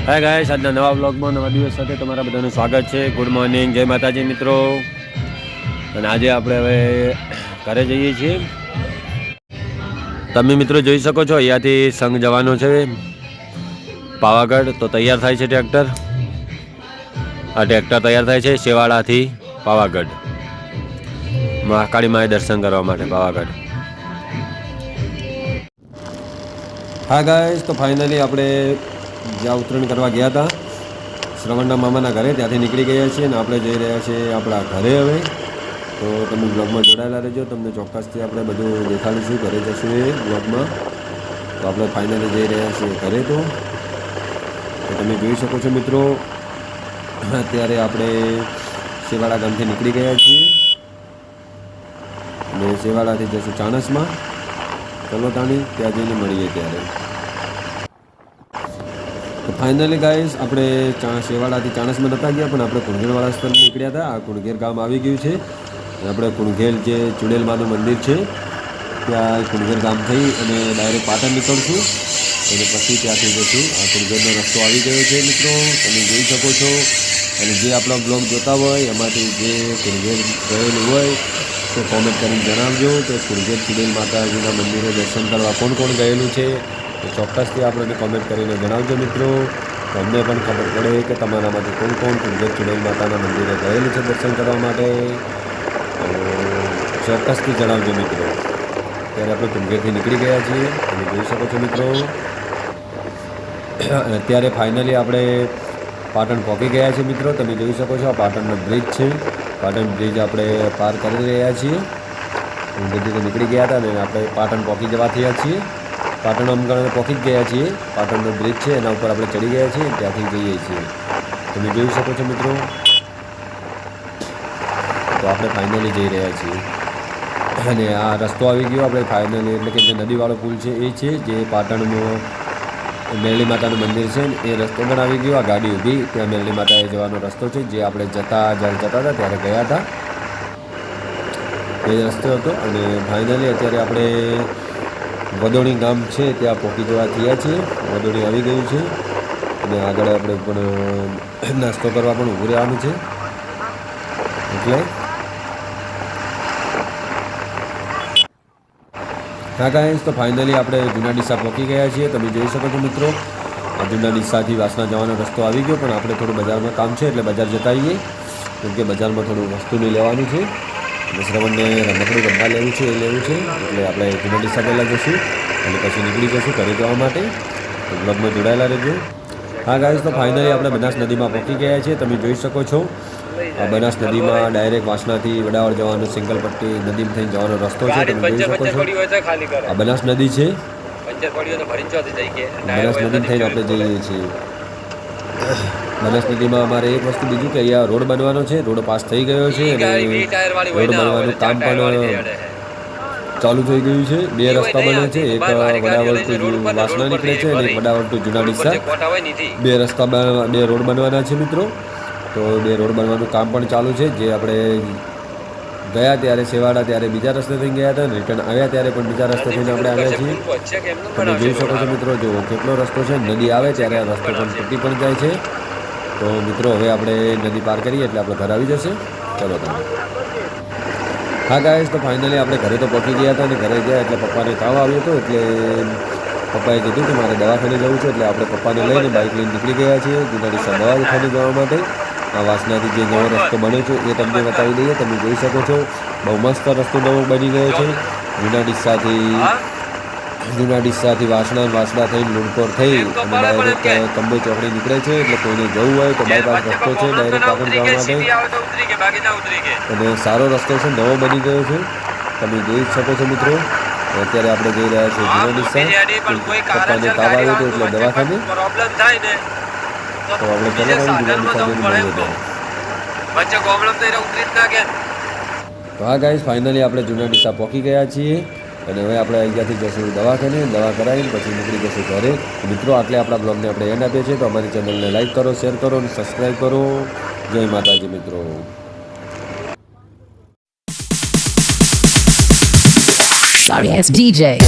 Hi guys, આજના નવા બ્લોગમાં નવા દિવસ સાથે તમારા બધાનું સ્વાગત છે. ગુડ મોર્નિંગ, જય માતાજી મિત્રો. અને આજે આપણે હવે ઘરે જઈએ છીએ. તમે મિત્રો જોઈ શકો છો, અહીંયાથી સંઘ જવાનો છે પાવાગઢ. તો તૈયાર થાય છે ટ્રેક્ટર. આ ટ્રેક્ટર તૈયાર થાય છે શેવાળાથી પાવાગઢ, મહાકાળી માએ દર્શન કરવા માટે પાવાગઢ. હા ગાઈસ, તો ફાઇનલી આપણે જ્યાં ઉતરણ કરવા ગયા હતા શ્રવણના મામાના ઘરે, ત્યાંથી નીકળી ગયા છીએ અને આપણે જઈ રહ્યા છીએ આપણા ઘરે હવે. તો તમે બ્લોગમાં જોડાયેલા રહેજો, તમને ચોક્કસથી આપણે બધું દેખાડીશું. ઘરે જશું એ બ્લોગમાં. તો આપણે ફાઇનલી જઈ રહ્યા છીએ ઘરે. તો તમે જોઈ શકો છો મિત્રો, અત્યારે આપણે શેવાળા ગામથી નીકળી ગયા છીએ અને શેવાળાથી જશું ચાણસમાં. ચલો તાણી ત્યાં જઈને મળીએ ત્યારે. તો ફાઇનલી ગાઈસ, આપણે શેવાળાથી ચાણસમાં નહોતા ગયા, પણ આપણે કુણઘેરવાળા સ્થળ નીકળ્યા હતા. આ કુણઘેર ગામ આવી ગયું છે. આપણે કુણઘેર જે ચુડેલમાનું મંદિર છે ત્યાં કુણઘેર ગામ થઈ અને ડાયરેક્ટ પાટણ નીકળશું અને પછી ત્યાંથી જશું. આ કુણઘેરનો રસ્તો આવી ગયો છે મિત્રો, તમે જોઈ શકો છો. અને જે આપણા બ્લોગ જોતા હોય એમાંથી જે કુણઘેર ગયેલું હોય તો કોમેન્ટ કરીને જણાવજો કે કુણઘેર ચુડેલ માતાજીના મંદિરે દર્શન કરવા કોણ કોણ ગયેલું છે. તો ચોક્કસથી આપણને કોમેન્ટ કરીને જણાવજો મિત્રો, તો અમને પણ ખબર પડે કે તમારામાંથી કોણ કોણ કુણઘેર ચુડેલ માતાના મંદિરે ગયેલું છે દર્શન કરવા માટે. તો ચોક્કસથી જણાવજો મિત્રો. ત્યારે આપણે કુણઘેરથી નીકળી ગયા છીએ, તમે જોઈ શકો છો મિત્રો. અત્યારે ફાઇનલી આપણે પાટણ પહોંચી ગયા છીએ મિત્રો, તમે જોઈ શકો છો. આ પાટણનો બ્રિજ છે. પાટણ બ્રિજ આપણે પાર કરી રહ્યા છીએ. કુણઘેરથી નીકળી ગયા હતા અને આપણે પાટણ પહોંચી જવા થયા છીએ. પાટણ અમગણ પહોંચી જ ગયા છીએ. પાટણનો બ્રિજ છે એના ઉપર આપણે ચડી ગયા છીએ, ત્યાંથી જઈએ છીએ. તમે જોઈ શકો છો મિત્રો. તો આપણે ફાઇનલી જઈ રહ્યા છીએ અને આ રસ્તો આવી ગયો આપણે ફાઇનલી, એટલે કે જે નદીવાળો પુલ છે એ છે, જે પાટણમાં મેરળી માતાનું મંદિર છે એ રસ્તો પણ આવી ગયો. આ ગાડી ઊભી ત્યાં મેરળી માતાએ જવાનો રસ્તો છે, જે આપણે જ્યારે જતા હતા ત્યારે ગયા હતા એ રસ્તો હતો. અને ફાઇનલી અત્યારે આપણે વદોણી ગામ છે ત્યાં પહોંચી જવા થયા છીએ. વદોણી આવી ગયું છે અને આગળ આપણે પણ નાસ્તો કરવા પણ ઊભું રહેવાનું છે. એટલે હા ગાઈસ, તો ફાઇનલી આપણે જૂના ડીસા પહોંચી ગયા છીએ. તમે જોઈ શકો છો મિત્રો, આ જૂના ડીસાથી વાસણા જવાનો રસ્તો આવી ગયો, પણ આપણે થોડું બજારમાં કામ છે એટલે બજાર જતા આવીએ, કેમ કે બજારમાં થોડું વસ્તુને લેવાનું છે. અને શ્રવણને રમકડું રમવા લેવું છે, એ લેવું છે, એટલે આપણે જૂના ડીસા પહેલાં જઈશું અને પછી નીકળી જઈશું ઘરે જવા માટે. તો બ્લોગમાં જોડાયેલા રહેજો. હા ગાઈસ, તો ફાઇનલી આપણે બનાસ નદીમાં પહોંચી ગયા છીએ. તમે જોઈ શકો છો, આ બનાસ નદીમાં ડાયરેક્ટ વાસણાથી વડાવળ જવાનો સિંગલ પટ્ટી નદીમાં થઈને જવાનો રસ્તો છે. તમે જોઈ શકો છો, આ બનાસ નદી છે. બનાસ નદીમાં થઈને આપણે જઈએ છીએ. બનાસ નદીમાં અમારે એક વસ્તુ બીજું કે અહીંયા રોડ બનવાનો છે. રોડ પાસ થઈ ગયો છે અને રોડ બનવાનું કામ પણ ચાલુ થઈ ગયું છે. બે રસ્તા બને છે, એક વડાવળ ટુ વાસણા નીકળે છે અને એક વડાવળ ટુ જૂના ડીસા. બે રસ્તા, બે રોડ બનવાના છે મિત્રો. તો બે રોડ બનવાનું કામ પણ ચાલુ છે. જે આપણે ગયા ત્યારે શેવાળા ત્યારે બીજા રસ્તે થઈને ગયા હતા, રિટર્ન આવ્યા ત્યારે પણ બીજા રસ્તે થઈને આપણે આવ્યા છીએ. તમે જોઈ શકો છો મિત્રો, જો કેટલો રસ્તો છે. નદી આવે ત્યારે આ રસ્તો પણ તૂટી પણ જાય છે. તો મિત્રો હવે આપણે નદી પાર કરીએ એટલે આપણે ઘર આવી જશે. ચલો તમે. હા ગાઈસ, તો ફાઇનલી આપણે ઘરે તો પહોંચી ગયા હતા અને ઘરે ગયા એટલે પપ્પાને તાવ આવ્યો હતો, એટલે પપ્પાએ કીધું કે મારે દવાખાને જવું છે. એટલે આપણે પપ્પાને લઈને બાઇક લઈને નીકળી ગયા છીએ જૂના ડીસા દવાખાને જવા માટે. આ વાસણાથી જે નવો રસ્તો બન્યો છે એ તમને બતાવી દઈએ. તમે જોઈ શકો છો, બહુ મસ્ત રસ્તો નવો બની ગયો છે. જૂના ડીસાથી વાસણા થઈને લુણપોર થઈ અને ડાયરેક્ટ કંબોઈ ચોકડી નીકળે છે. એટલે કોઈને જવું હોય તો બાયપાસ રસ્તો છે ડાયરેક્ટ આગળ જવા માટે. અને સારો રસ્તો છે, નવો બની ગયો છે. તમે જોઈ શકો છો મિત્રો. અત્યારે આપણે જઈ રહ્યા છીએ જૂના ડીસા. પપ્પાને તાવ આવ્યો હતો એટલે દવાખાને. તો આપણે ચલો જૂના ડીસા જઈને મળીએ. તો હા ગાઈસ, ફાઇનલી આપણે જૂના ડીસા પહોંચી ગયા છીએ અને હવે આપણે અહીંયાથી જશું દવાખાને. દવા કરાવીને પછી નીકળી જશું ઘરે. મિત્રો આટલે આપણા બ્લોગને આપણે એન્ડ આપીએ છીએ. તો અમારી ચેનલને લાઈક કરો, શેર કરો અને સબસ્ક્રાઈબ કરો. જય માતાજી મિત્રો. Sorry, it's DJ.